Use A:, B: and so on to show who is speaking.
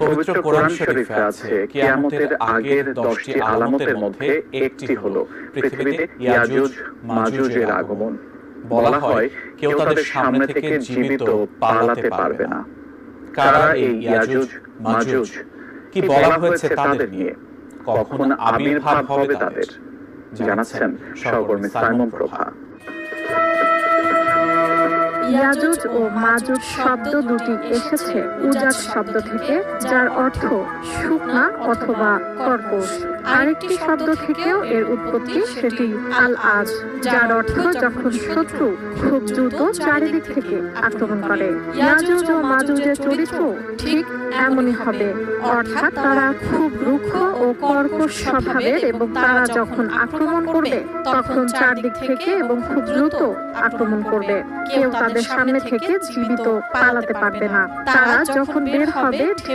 A: পবিত্র কোরআন শরীফে আছে কিয়ামতের আগের 10টি আলামতের মধ্যে একটি হলো পৃথিবীতে ইয়াজুজ মাজুজের আগমন। বলা হয় কেউ তাদের সামনে থেকে জীবিত পালাতে পারবে না। কারা এই ইয়াজুজ মাজুজ? কি বলা হয়েছে তাদের নিয়ে? কখন আবির্ভাব হবে তাদের? জানাচ্ছেন সহকর্মী সাইমন প্রভা।
B: ইয়াজুজ ও মাজুজ শব্দ দুটি এসেছে উজাজ শব্দ থেকে, যার অর্থ শুকনা অথবা কর্কশ। আরেকটি শব্দ থেকেও এর উৎপত্তি, সেটি আল আজ, যার অর্থ যখন শত্রু খুব দ্রুত চারিদিক থেকে আক্রমণ করে। ইয়াজুজ ও মাজুজের চরিত্র ঠিক এমনই হবে, অর্থাৎ তারা খুব রুক্ষ ও কর্কশ স্বভাবের এবং তারা যখন আক্রমণ করবে তখন চারদিক থেকে এবং খুব দ্রুত আক্রমণ করবে। কেউ তাদের সামনে থেকে জীবিত পালাতে পারবে না। তারা যখন বের হবে